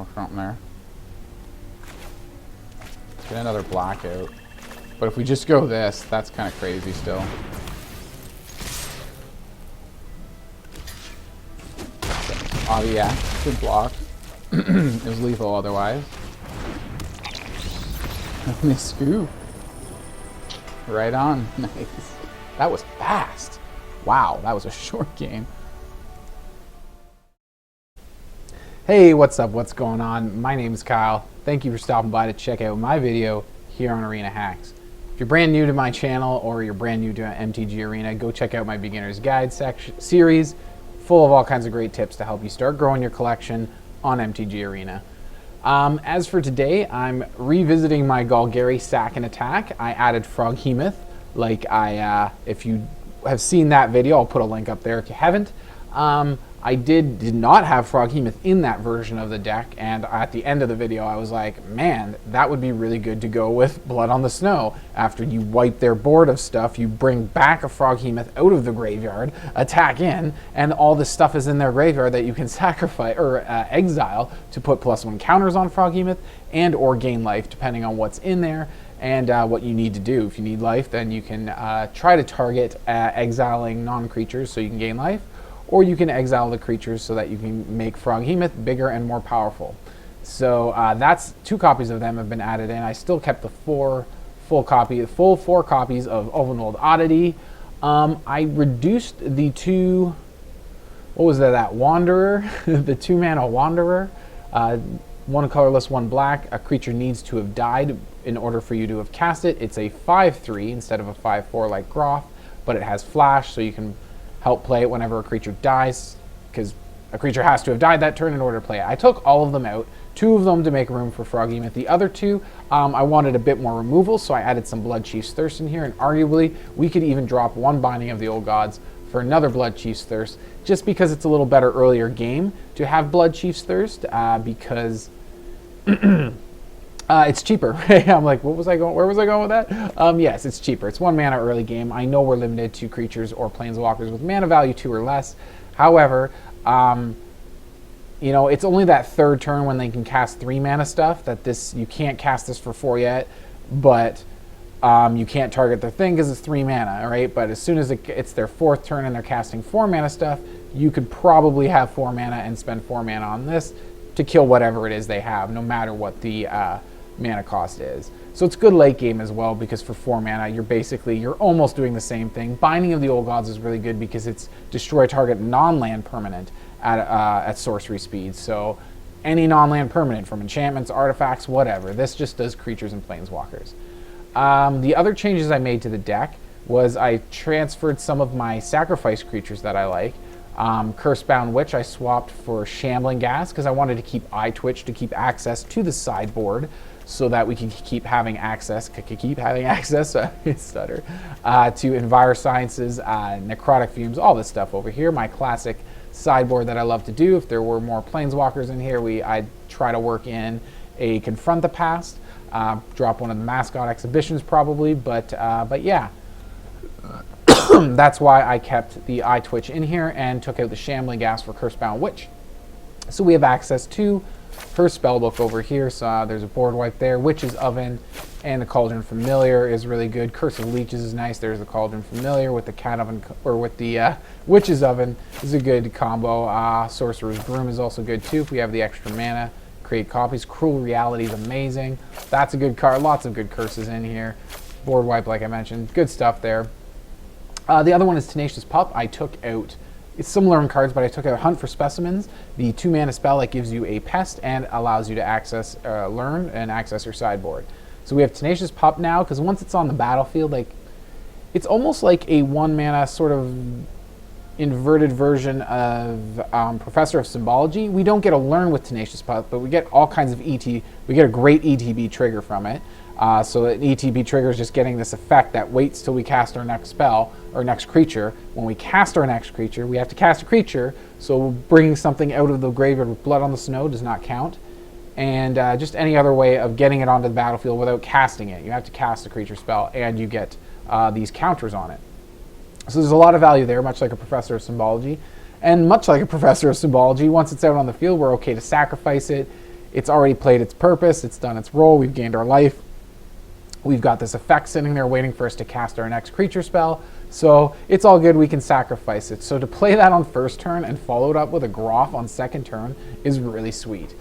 or something there. Let's get another blackout. But if we just go this, that's kind of crazy still. Oh yeah, good block. It was lethal otherwise. Miss scoop. Right on. Nice. That was fast. Wow, that was a short game. Hey, what's up? What's going on? My name is Kyle. Thank you for stopping by to check out my video here on Arena Hacks. If you're brand new to my channel or you're brand new to MTG Arena, go check out my Beginner's Guide series, full of all kinds of great tips to help you start growing your collection on MTG Arena. As for today, I'm revisiting my Golgari Sack and Attack. I added Froghemoth, if you have seen that video, I'll put a link up there if you haven't. I did not have Froghemoth in that version of the deck, and at the end of the video I was like, man, that would be really good to go with Blood on the Snow. After you wipe their board of stuff, you bring back a Froghemoth out of the graveyard, attack in, and all this stuff is in their graveyard that you can sacrifice or exile to put +1 counters on Froghemoth and or gain life depending on what's in there and what you need to do. If you need life, then you can try to target exiling non-creatures so you can gain life, or you can exile the creatures so that you can make Froghemoth bigger and more powerful. So that's 2 copies of them have been added in. I still kept the full 4 copies of Ulvenwald Oddity. I reduced the 2, what was that Wanderer, the 2-mana Wanderer. 1 colorless, 1 black. A creature needs to have died in order for you to have cast it. It's a 5/3 instead of a 5/4 like Groff, but it has flash, so you can help play it whenever a creature dies, because a creature has to have died that turn in order to play it. I took all of them out, 2 of them to make room for Froghemoth. The other 2, I wanted a bit more removal, so I added some Bloodchief's Thirst in here, and arguably, we could even drop 1 Binding of the Old Gods for another Bloodchief's Thirst, just because it's a little better earlier game to have Bloodchief's Thirst, because it's cheaper. I'm like, where was I going with that? Yes, it's cheaper. It's 1 mana early game. I know we're limited to creatures or planeswalkers with mana value 2 or less. However, you know, it's only that 3rd turn when they can cast 3 mana stuff that you can't cast this for 4 yet, but you can't target their thing because it's 3 mana, right? But as soon as it's their 4th turn and they're casting 4 mana stuff, you could probably have 4 mana and spend 4 mana on this to kill whatever it is they have, no matter what the mana cost is. So it's good late game as well, because for 4 mana you're almost doing the same thing. Binding of the Old Gods is really good because it's destroy target non-land permanent at sorcery speed. So any non-land permanent, from enchantments, artifacts, whatever. This just does creatures and planeswalkers. The other changes I made to the deck was I transferred some of my sacrifice creatures that I like. Cursebound Witch I swapped for Shambling Gas because I wanted to keep Eyetwitch to keep access to the sideboard, so that we can keep having access, to Enviro Sciences, Necrotic Fumes, all this stuff over here. My classic sideboard that I love to do. If there were more planeswalkers in here, I'd try to work in a Confront the Past, drop one of the mascot exhibitions probably, but yeah. That's why I kept the Eyetwitch in here and took out the Shambling Gas for Cursebound Witch. So we have access to her spellbook over here. So there's a board wipe there. Witch's Oven and the Cauldron Familiar is really good. Curse of Leeches is nice. There's the Cauldron Familiar with the Cat Oven, or with the Witch's Oven is a good combo. Sorcerer's Broom is also good too if we have the extra mana. Create copies. Cruel Reality is amazing. That's a good card. Lots of good curses in here. Board wipe, like I mentioned. Good stuff there. The other one is Tenacious Pup. I took out, it's similar in cards, but I took out Hunt for Specimens, the 2 mana spell that gives you a pest and allows you to access, learn and access your sideboard. So we have Tenacious Pup now, because once it's on the battlefield, like, it's almost like a 1 mana sort of inverted version of Professor of Symbology. We don't get a learn with Tenacious Pup, but we get all kinds of we get a great ETB trigger from it. So an ETB trigger is just getting this effect that waits till we cast our next spell or next creature. When we cast our next creature, we have to cast a creature, so bringing something out of the graveyard with Blood on the Snow does not count. And just any other way of getting it onto the battlefield without casting it. You have to cast a creature spell and you get these counters on it. So there's a lot of value there, much like a Professor of Symbology. And much like a Professor of Symbology, once it's out on the field, we're okay to sacrifice it. it's already played its purpose. It's done its role. We've gained our life. We've got this effect sitting there waiting for us to cast our next creature spell. So it's all good. We can sacrifice it. So to play that on first turn and follow it up with a Groff on second turn is really sweet.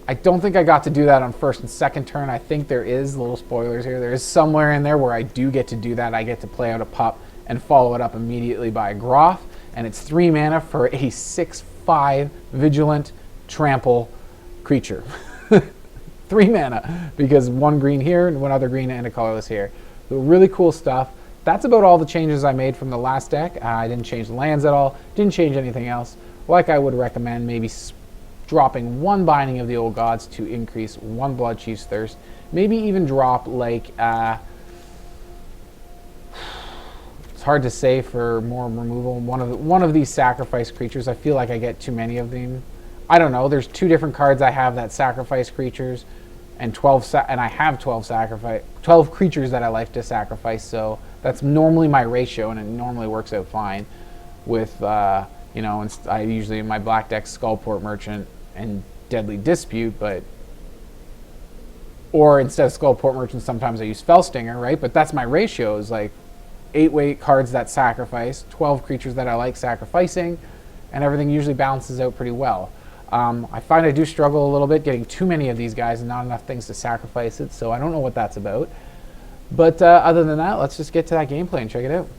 I don't think I got to do that on first and second turn. I think there is, little spoilers here, there is somewhere in there where I do get to do that. I get to play out a pup and follow it up immediately by a Groff. And it's 3 mana for a 6/5 Vigilant Trample creature. 3 mana, because 1 green here, and 1 other green, and a colorless here. So really cool stuff. That's about all the changes I made from the last deck. I didn't change the lands at all, didn't change anything else. Like I would recommend, maybe dropping 1 Binding of the Old Gods to increase 1 Bloodchief's Thirst. Maybe even drop like, it's hard to say for more removal, one of these sacrifice creatures. I feel like I get too many of them. I don't know, there's 2 different cards I have that sacrifice creatures, and 12 and I have 12 creatures that I like to sacrifice, so that's normally my ratio, and it normally works out fine with, you know, I usually in my black deck Skullport Merchant and Deadly Dispute, or instead of Skullport Merchant, sometimes I use Fellstinger, right? But that's my ratio, is like 8 weight cards that sacrifice, 12 creatures that I like sacrificing, and everything usually balances out pretty well. I find I do struggle a little bit getting too many of these guys and not enough things to sacrifice it, so I don't know what that's about. But other than that, let's just get to that gameplay and check it out.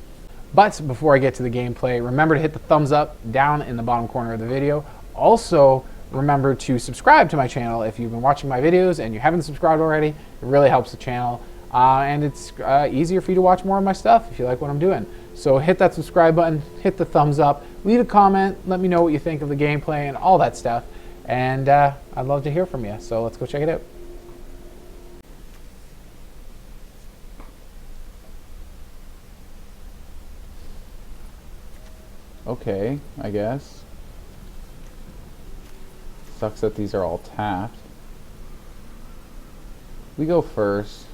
But before I get to the gameplay, remember to hit the thumbs up down in the bottom corner of the video. Also, remember to subscribe to my channel if you've been watching my videos and you haven't subscribed already. It really helps the channel. And it's easier for you to watch more of my stuff if you like what I'm doing. So hit that subscribe button, hit the thumbs up, leave a comment, let me know what you think of the gameplay and all that stuff. And I'd love to hear from you. So let's go check it out. Okay, I guess. Sucks that these are all tapped. We go first.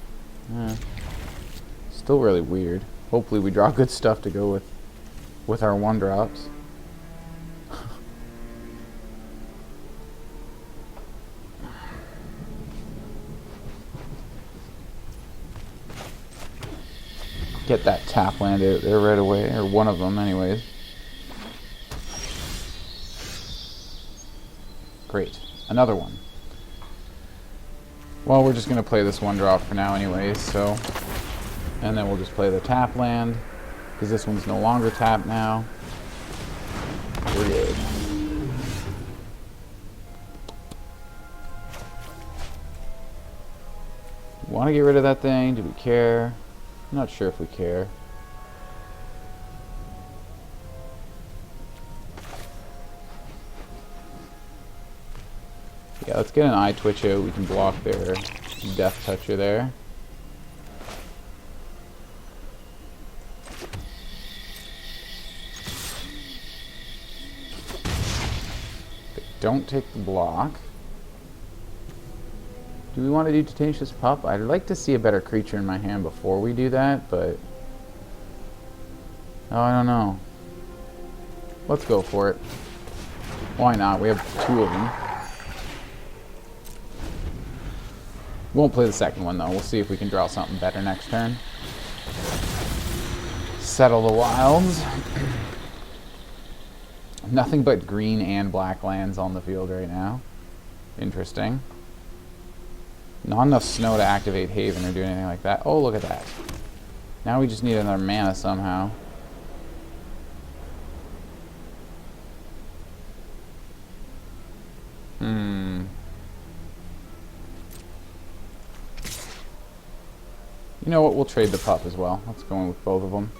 Still really weird. Hopefully we draw good stuff to go with our 1-drops. Get that tap land out there right away, or one of them anyways. Great, another one. Well, we're just gonna play this 1-drop for now anyways, so, and then we'll just play the tap land, because this one's no longer tapped now. We're good. Want to get rid of that thing? Do we care? I'm not sure if we care. Yeah, let's get an Eyetwitch out. We can block their Death Toucher there. They don't take the block. Do we want to do Tenacious Pup? I'd like to see a better creature in my hand before we do that, but... oh, I don't know. Let's go for it. Why not? We have 2 of them. Won't play the second one though. We'll see if we can draw something better next turn. Settle the Wilds. Nothing but green and black lands on the field right now. Interesting. Not enough snow to activate Haven or do anything like that. Oh, look at that. Now we just need another mana somehow. You know what? We'll trade the pup as well. Let's go in with both of them.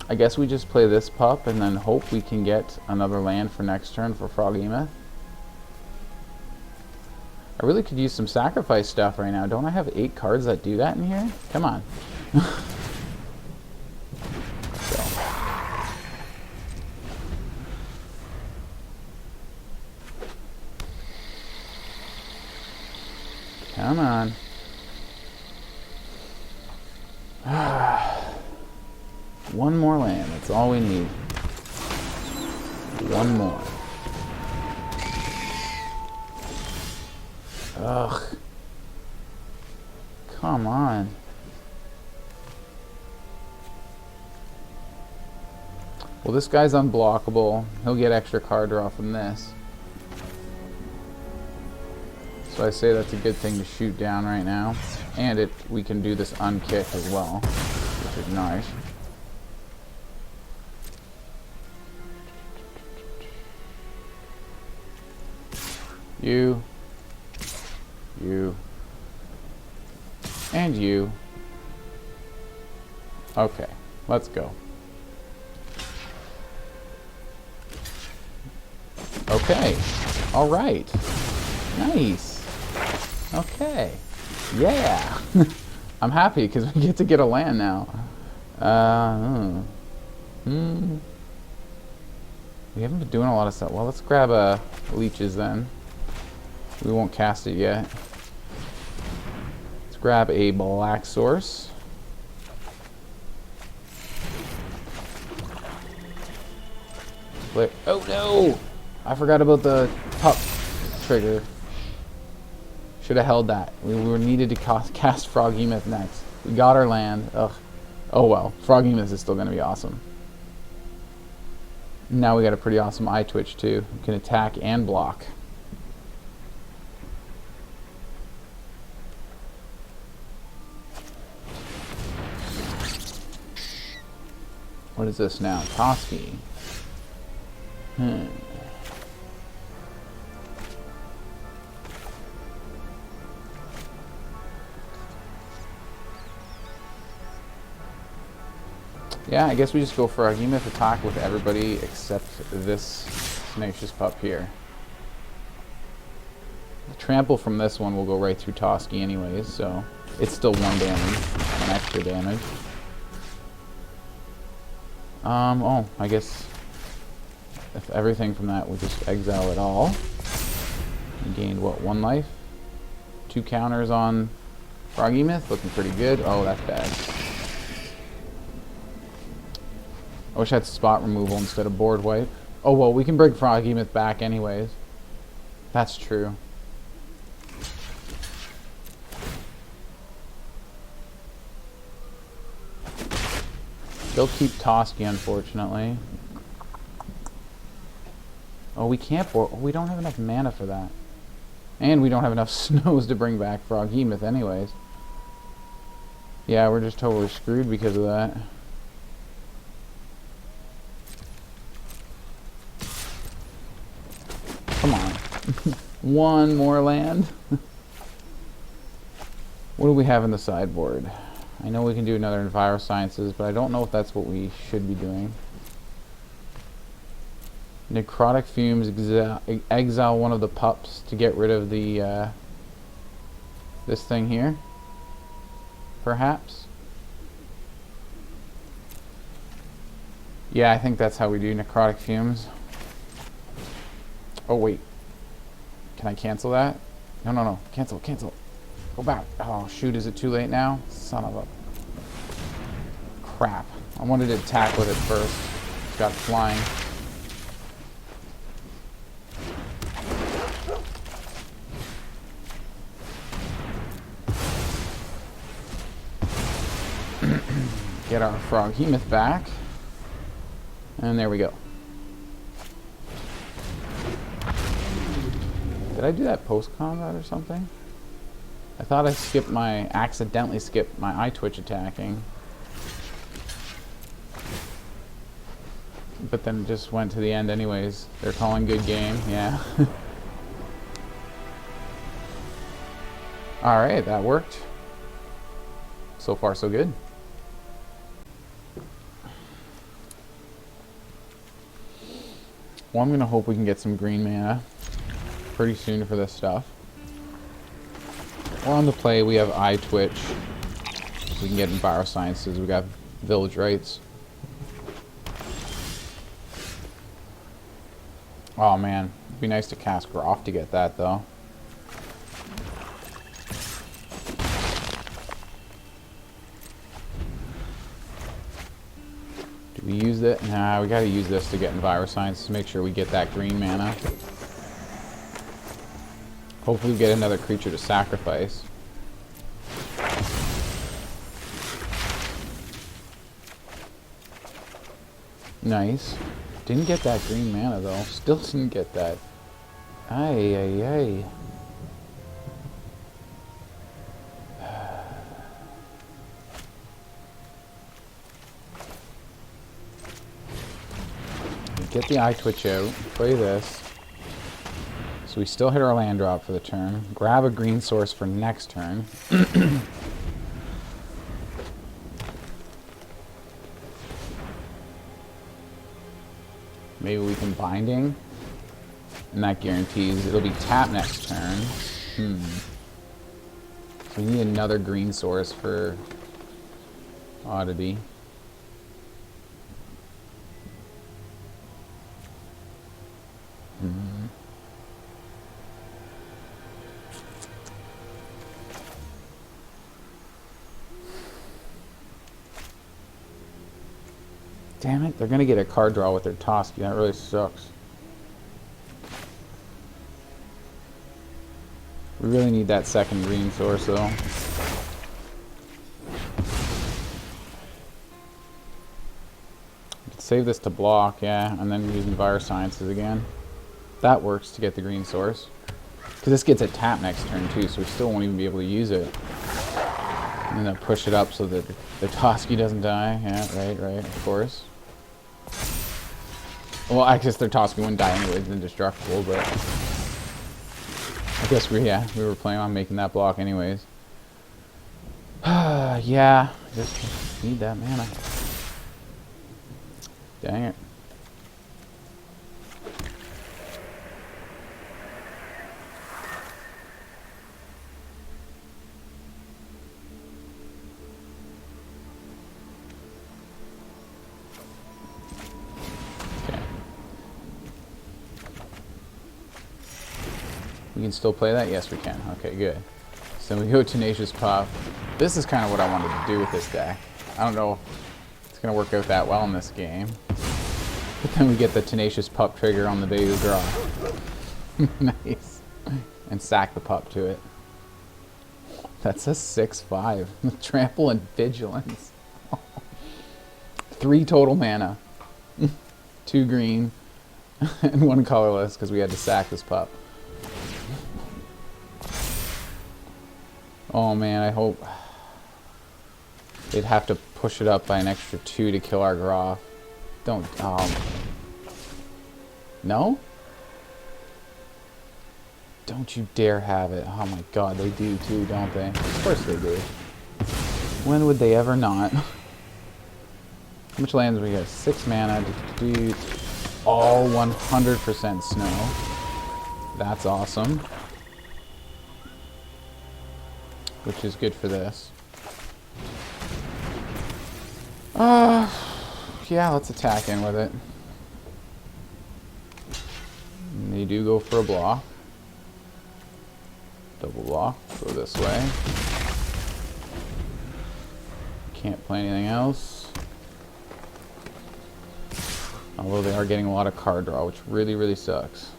I guess we just play this pup and then hope we can get another land for next turn for Froghemoth. I really could use some sacrifice stuff right now. Don't I have 8 cards that do that in here? Come on. Come on. One more land, that's all we need. One more. Ugh. Come on. Well, this guy's unblockable. He'll get extra card draw from this. So I say that's a good thing to shoot down right now. And we can do this unkick as well, which is nice. You. And you. Okay, let's go. Okay, all right. Nice. Okay. Yeah. I'm happy because we get to get a land now. We haven't been doing a lot of stuff. Well, let's grab leeches then. We won't cast it yet. Let's grab a black source. Oh no! I forgot about the pup trigger. Should have held that. We were needed to cast Froghemoth next. We got our land. Ugh. Oh well. Froghemoth is still going to be awesome. Now we got a pretty awesome Eyetwitch too. We can attack and block. What is this now? Toski. Yeah, I guess we just go for a Froghemoth attack with everybody except this Tenacious Pup here. The trample from this one will go right through Toski anyways, so it's still 1 damage, 1 extra damage. Oh, I guess if everything from that would just exile it all. We gained, what, 1 life? 2 counters on Froghemoth, looking pretty good. Oh, that's bad. I wish I had spot removal instead of board wipe. Oh, well, we can bring Froghemoth back anyways. That's true. They'll keep Toski, unfortunately. Oh, we can't board. Oh, we don't have enough mana for that. And we don't have enough snows to bring back Froghemoth anyways. Yeah, we're just totally screwed because of that. Come on. 1 more land. What do we have in the sideboard? I know we can do another Envirosciences, but I don't know if that's what we should be doing. Necrotic Fumes, exile 1 of the pups to get rid of the this thing here. Perhaps. Yeah, I think that's how we do Necrotic Fumes. Oh wait, can I cancel that? No, cancel. Go back. Oh shoot, is it too late now? Son of a crap. I wanted to attack with it first. It's got flying. Get our Froghemoth back. And there we go. Did I do that post-combat or something? I thought I accidentally skipped my Eyetwitch attacking. But then it just went to the end anyways. They're calling good game, yeah. Alright, that worked. So far so good. Well, I'm gonna hope we can get some green mana pretty soon for this stuff. Or on the play, we have Eyetwitch. We can get Envirosciences. We got Village Rites. Oh man, it'd be nice to cast Groff to get that though. We used it. Nah, we gotta use this to get Enviroscience to make sure we get that green mana. Hopefully we get another creature to sacrifice. Nice. Didn't get that green mana though. Still didn't get that. Ay, ay, ay. Get the Eyetwitch out, play this. So we still hit our land drop for the turn. Grab a green source for next turn. Maybe we can Binding. And that guarantees it'll be tap next turn. So we need another green source for Oddity. Damn it, they're gonna get a card draw with their Toski. That really sucks. We really need that second green source though. Save this to block, yeah, and then use Envirosciences again. That works to get the green source. Because this gets a tap next turn too, so we still won't even be able to use it. And then push it up so that the Toski doesn't die. Yeah, right, of course. Well, I guess their Toski wouldn't die anyways, it's indestructible, but I guess we were planning on making that block anyways. Yeah, just need that mana. Dang it. We can still play that? Yes, we can. Okay, good. So we go Tenacious Pup. This is kind of what I wanted to do with this deck. I don't know if it's going to work out that well in this game. But then we get the Tenacious Pup trigger on the Bayou Groff. Nice. And sack the pup to it. That's a 6/5 with Trample and Vigilance. 3 total mana. 2 green and 1 colorless because we had to sack this pup. Oh man, I hope they'd have to push it up by an extra 2 to kill our Groff. Don't, no? Don't you dare have it. Oh my god, they do too, don't they? Of course they do. When would they ever not? How much lands we got? 6 mana to do all 100% snow. That's awesome. Which is good for this. Yeah, let's attack in with it. And they do go for a block. Double block, go this way. Can't play anything else. Although they are getting a lot of card draw, which really, really sucks.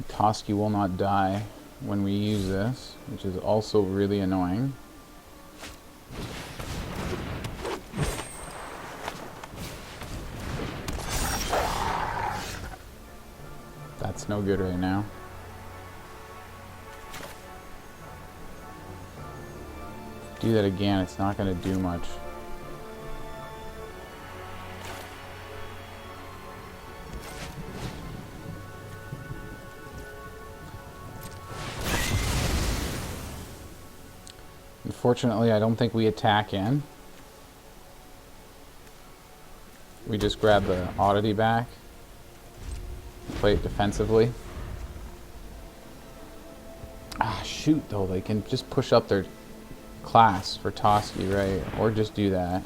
Toski will not die when we use this, which is also really annoying. That's no good right now. Do that again, it's not going to do much. Unfortunately, I don't think we attack in. We just grab the Oddity back. Play it defensively. Ah, shoot, though. They can just push up their class for Toski, right? Or just do that.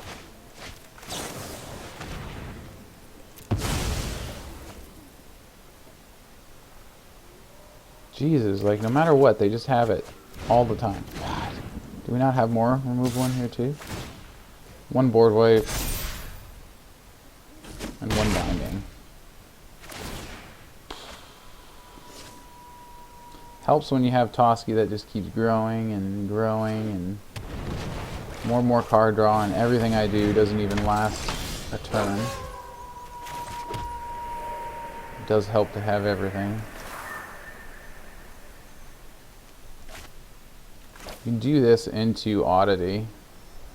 Jesus, like no matter what, they just have it all the time. God. Do we not have more removal in here too? One board wipe. And one binding. Helps when you have Toski that just keeps growing and growing and more card draw, and everything I do doesn't even last a turn. It does help to have everything. You can do this into Oddity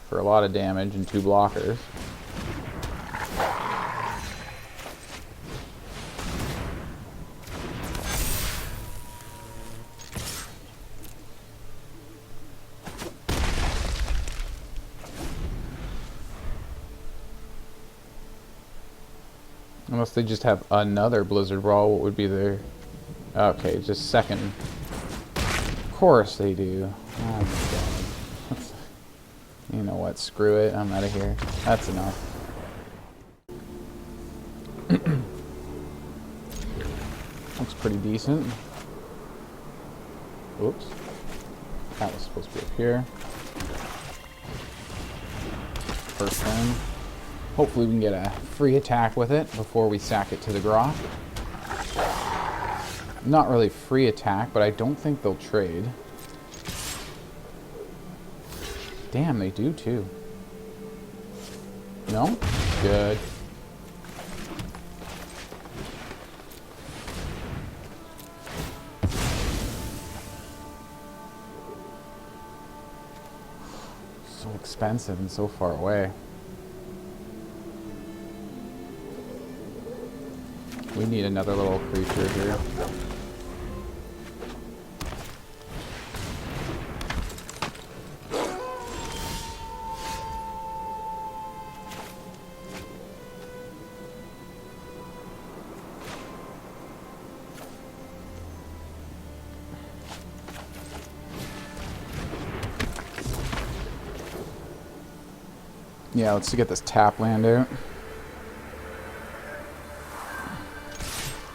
for a lot of damage and 2 blockers. Unless they just have another Blizzard Brawl, what would be their... Okay, just second. Of course they do. Oh my god. You know what, screw it, I'm out of here. That's enough. Looks pretty decent. Oops. That was supposed to be up here. First one. Hopefully we can get a free attack with it before we sack it to the Groff. Not really free attack, but I don't think they'll trade. Damn, they do too. No? Good. So expensive and so far away. We need another little creature here. Yeah, let's get this tap land out.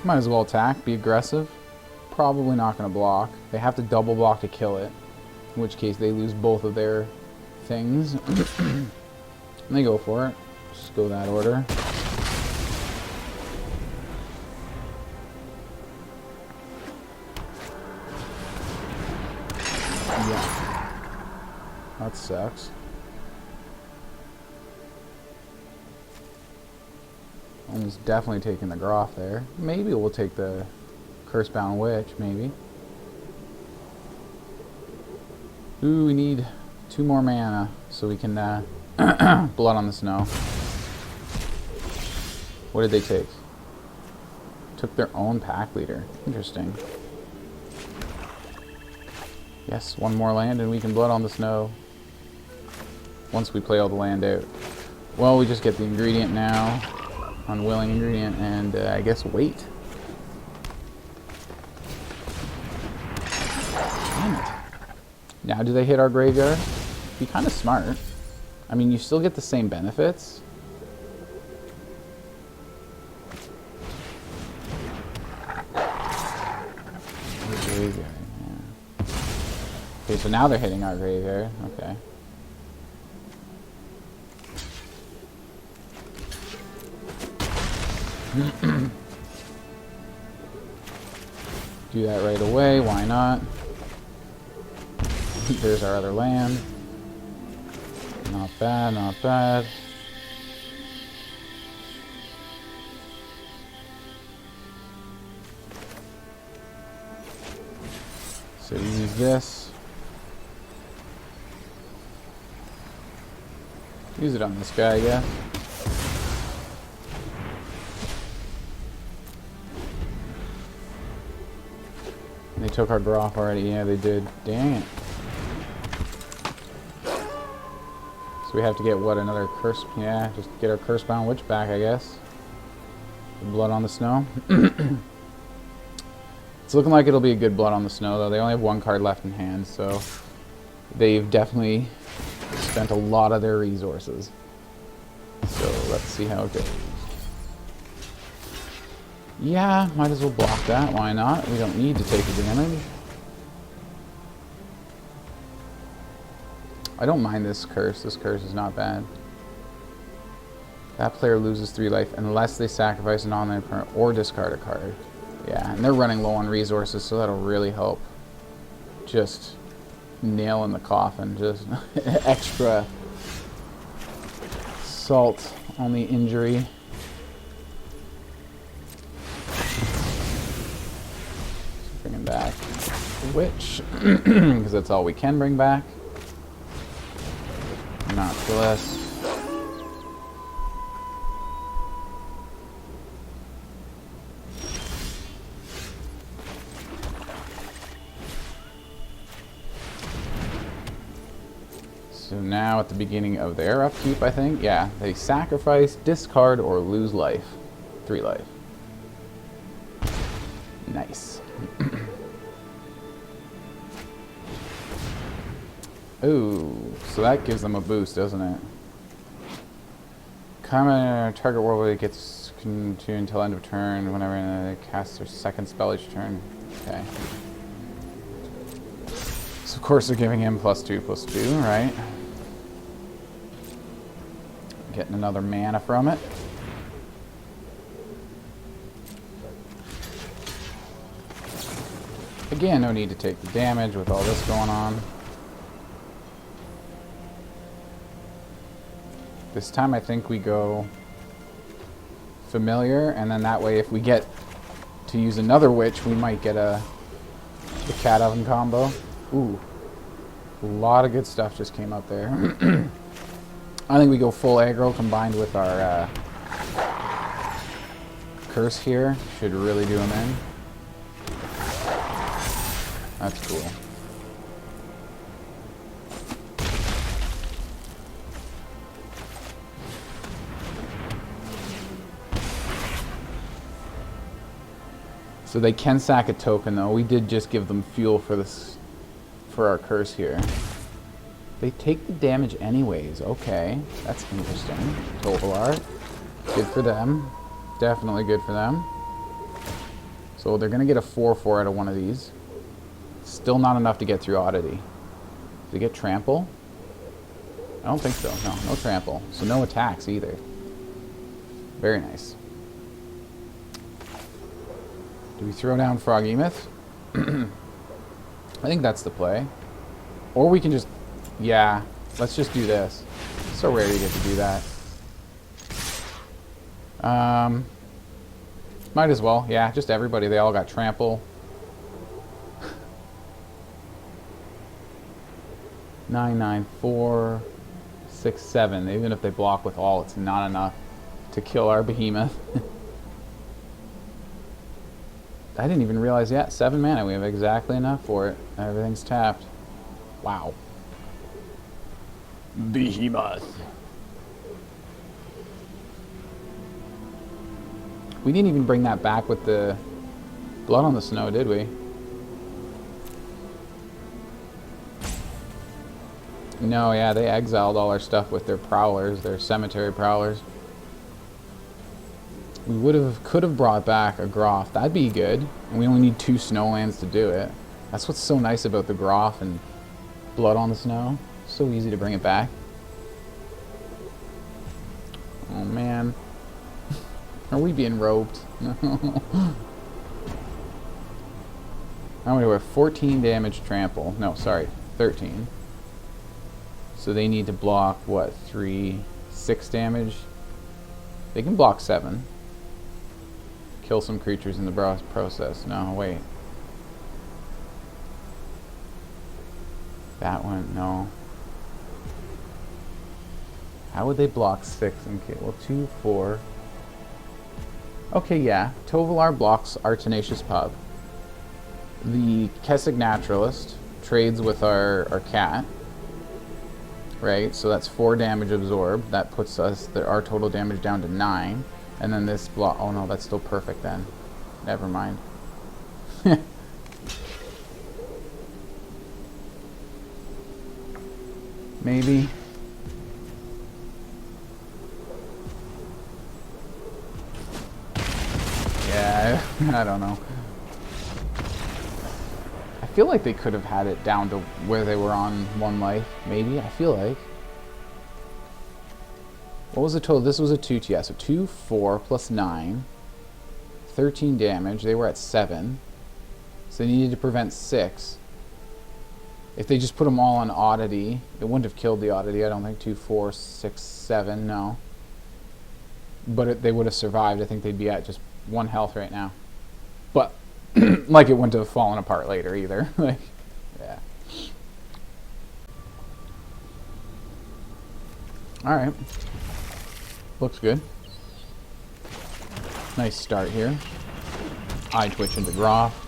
Might as well attack, be aggressive. Probably not going to block. They have to double block to kill it, in which case they lose both of their things. And they go for it. Just go that order. Yeah. That sucks. Almost definitely taking the Groff there. Maybe we'll take the Cursebound Witch, maybe. Ooh, we need 2 more mana so we can Blood on the Snow. What did they take? Took their own pack leader. Interesting. Yes, 1 more land and we can Blood on the Snow once we play all the land out. Well, we just get the ingredient now. Unwilling ingredient, and I guess wait. Damn it. Now do they hit our graveyard? Be kind of smart. I mean, you still get the same benefits. Graveyard, yeah. Okay, so now they're hitting our graveyard. Okay. Do that right away, why not? There's our other land. Not bad, not bad. So use this. Use it on this guy, I guess. They took our Groff already. Yeah, they did. Dang it. So we have to get, what, another curse? Yeah, just get our Cursebound Witch back, I guess. Blood on the Snow. It's looking like it'll be a good Blood on the Snow, though. They only have 1 card left in hand, so they've definitely spent a lot of their resources. So let's see how it goes. Yeah, might as well block that. Why not? We don't need to take the damage. I don't mind this curse. This curse is not bad. That player loses 3 life unless they sacrifice an online permanent or discard a card. Yeah, and they're running low on resources, so that'll really help. Just nail in the coffin. Just extra salt on the injury. Bringing back Witch, because that's all we can bring back. Not for less. So now at the beginning of their upkeep, I think, yeah, they sacrifice, discard, or lose life. 3 life. Nice. Ooh, so that gives them a boost, doesn't it? Common target warlord gets continue until end of turn whenever they cast their second spell each turn. Okay. So of course they're giving him +2/+2, right? Getting another mana from it. Again, no need to take the damage with all this going on. This time I think we go familiar, and then that way if we get to use another witch, we might get the cat oven combo. Ooh, a lot of good stuff just came up there. I think we go full aggro combined with our curse here. Should really do him in. That's cool. So they can sack a token though. We did just give them fuel for this, for our curse here. They take the damage anyways. Okay, that's interesting. Tovolar, good for them. Definitely good for them. So they're gonna get a 4/4 out of one of these. Still not enough to get through Oddity. Do they get trample? I don't think so. No, no trample. So no attacks either. Very nice. Do we throw down Froghemoth? I think that's the play. Or we can just... Yeah, let's just do this. It's so rare you get to do that. Might as well. Yeah, just everybody. They all got trample. 9, 9, 4, 6, 7. Even if they block with all, it's not enough to kill our behemoth. I didn't even realize, yeah, 7 mana. We have exactly enough for it. Everything's tapped. Wow. Behemoth. We didn't even bring that back with the Blood on the Snow, did we? No, yeah, they exiled all our stuff with their prowlers, their cemetery prowlers. We could have brought back a Groff. That'd be good. And we only need 2 snowlands to do it. That's what's so nice about the Groff and Blood on the Snow. So easy to bring it back. Oh man. Are we being roped? No. How many do we have? 14 damage trample. No, sorry, 13. So they need to block, what, 6 damage? They can block 7. Kill some creatures in the process. No, wait. That one, no. How would they block 6 and kill? Well, 2, 4. Okay, yeah. Tovolar blocks our Tenacious Pup. The Kessig Naturalist trades with our cat. Right, so that's 4 damage absorbed. That puts us our total damage down to 9. And then this block. Oh no, that's still perfect then. Never mind. Maybe. Yeah, I don't know. I feel like they could have had it down to where they were on 1 life, maybe. I feel like. What was the total? This was a 2, yeah, so 2, 4 plus 9. 13 damage. They were at 7. So they needed to prevent 6. If they just put them all on Oddity, it wouldn't have killed the Oddity, I don't think. 2, 4, 6, 7, no. But they would have survived. I think they'd be at just 1 health right now. But, like, it wouldn't have fallen apart later either. Like, yeah. Alright. Looks good. Nice start here. Eyetwitch into Groff.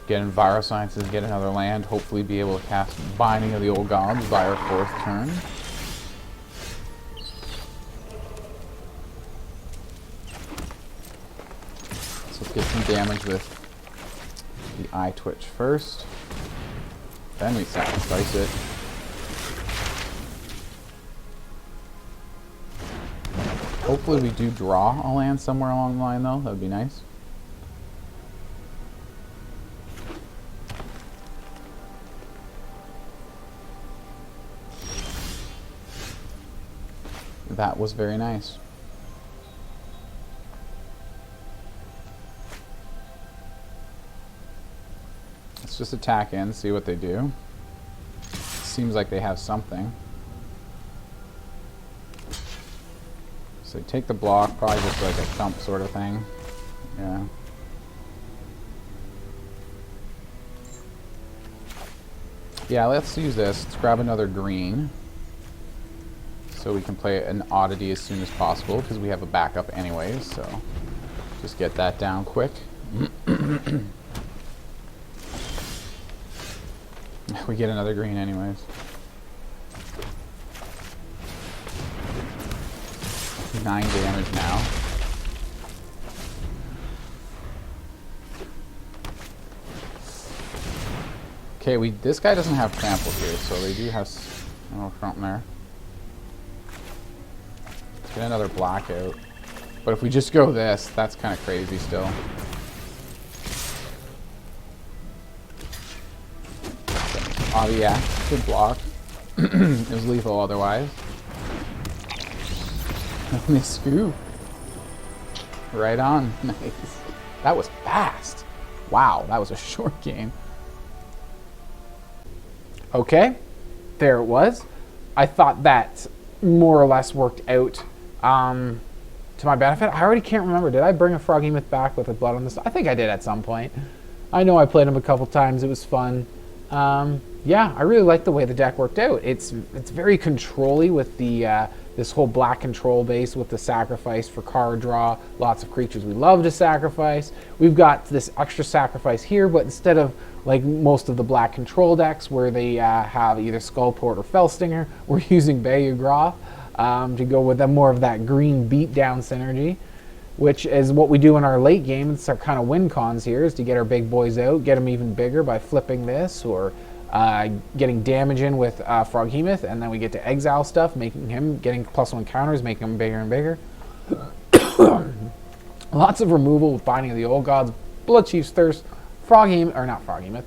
Get Envirosciences, get another land. Hopefully be able to cast Binding of the Old Gods by our 4th turn. So let's get some damage with the Eyetwitch first. Then we sacrifice it. Hopefully we do draw a land somewhere along the line though. That would be nice. That was very nice. Let's just attack in, see what they do. Seems like they have something. So they take the block, probably just like a thump sort of thing. Yeah. Yeah, let's use this. Let's grab another green. So we can play an Oddity as soon as possible, because we have a backup anyways, so just get that down quick. We get another green anyways. Nine damage now. Okay, this guy doesn't have trample here, so they do have front there. Get another blackout. But if we just go this, that's kind of crazy still. Oh yeah, good block. It was lethal otherwise. And they scoop. Right on. Nice. That was fast. Wow, that was a short game. Okay, there it was. I thought that more or less worked out to my benefit. I already can't remember. Did I bring a Froghemoth back with a Blood on the Snow? I think I did at some point. I know I played him a couple times. It was fun. Yeah, I really like the way the deck worked out. It's very control-y with the this whole black control base with the sacrifice for card draw. Lots of creatures we love to sacrifice. We've got this extra sacrifice here, but instead of like most of the black control decks where they have either Skullport or Fellstinger, we're using Bayou Groff to go with more of that green beatdown synergy, which is what we do in our late game. It's our kind of win cons here, is to get our big boys out, get them even bigger by flipping this, or getting damage in with Froghemoth, and then we get to exile stuff, making him, getting +1 counters, making him bigger and bigger. Lots of removal with Binding of the Old Gods, Bloodchief's Thirst, Froghemoth, or not Froghemoth.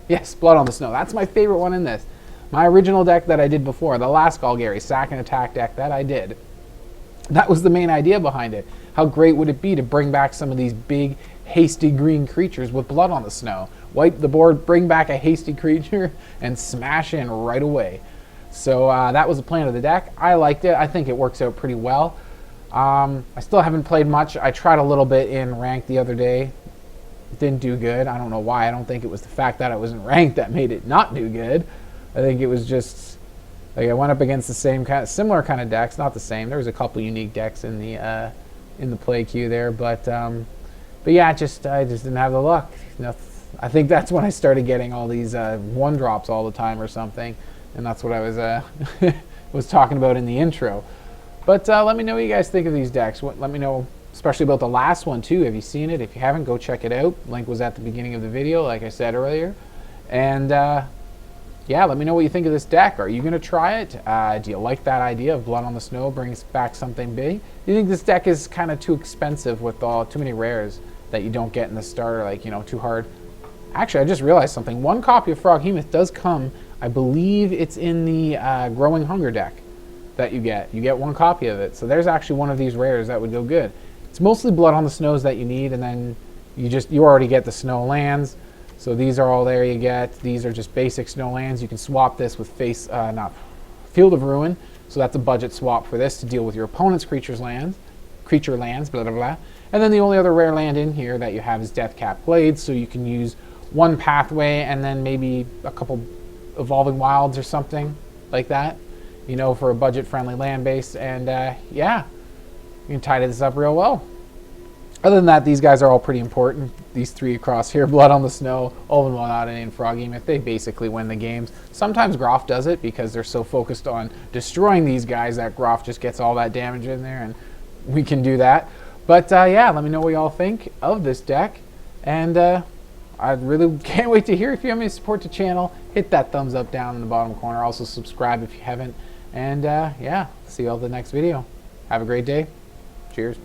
Yes, Blood on the Snow. That's my favorite one in this. My original deck that I did before, the last Golgari Sack and Attack deck that I did. That was the main idea behind it. How great would it be to bring back some of these big, hasty green creatures with Blood on the Snow? Wipe the board, bring back a hasty creature, and smash in right away. So that was the plan of the deck. I liked it. I think it works out pretty well. I still haven't played much. I tried a little bit in ranked the other day. Didn't do good. I don't know why. I don't think it was the fact that I was in ranked that made it not do good. I think it was just like I went up against the same kind of, similar kind of decks. Not the same. There was a couple unique decks in the play queue there, but yeah, I just didn't have the luck. You know, I think that's when I started getting all these one drops all the time or something, and that's what I was was talking about in the intro. But let me know what you guys think of these decks. Let me know, especially about the last one too. Have you seen it? If you haven't, go check it out. Link was at the beginning of the video, like I said earlier. And yeah, let me know what you think of this deck. Are you going to try it? Do you like that idea of Blood on the Snow brings back something big? Do you think this deck is kind of too expensive with too many rares? that you don't get in the starter, like, you know, too hard. Actually, I just realized something. One copy of Froghemoth does come, I believe it's in the Growing Hunger deck that you get. You get one copy of it. So there's actually one of these rares that would go good. It's mostly Blood on the Snows that you need, and then you already get the snow lands. So these are all there you get. These are just basic snow lands. You can swap this with Field of Ruin. So that's a budget swap for this to deal with your opponent's creature lands, blah, blah, blah. And then the only other rare land in here that you have is Deathcap Glade, so you can use one pathway and then maybe a couple Evolving Wilds or something like that, you know, for a budget-friendly land base. And yeah, you can tidy this up real well. Other than that, these guys are all pretty important. These three across here, Blood on the Snow, Ulvenwald Oddity, and Froghemoth, they basically win the games. Sometimes Groff does it because they're so focused on destroying these guys that Groff just gets all that damage in there, and we can do that. But yeah, let me know what y'all think of this deck. And I really can't wait to hear if you have any support the channel. Hit that thumbs up down in the bottom corner. Also subscribe if you haven't. And yeah, see you all in the next video. Have a great day. Cheers.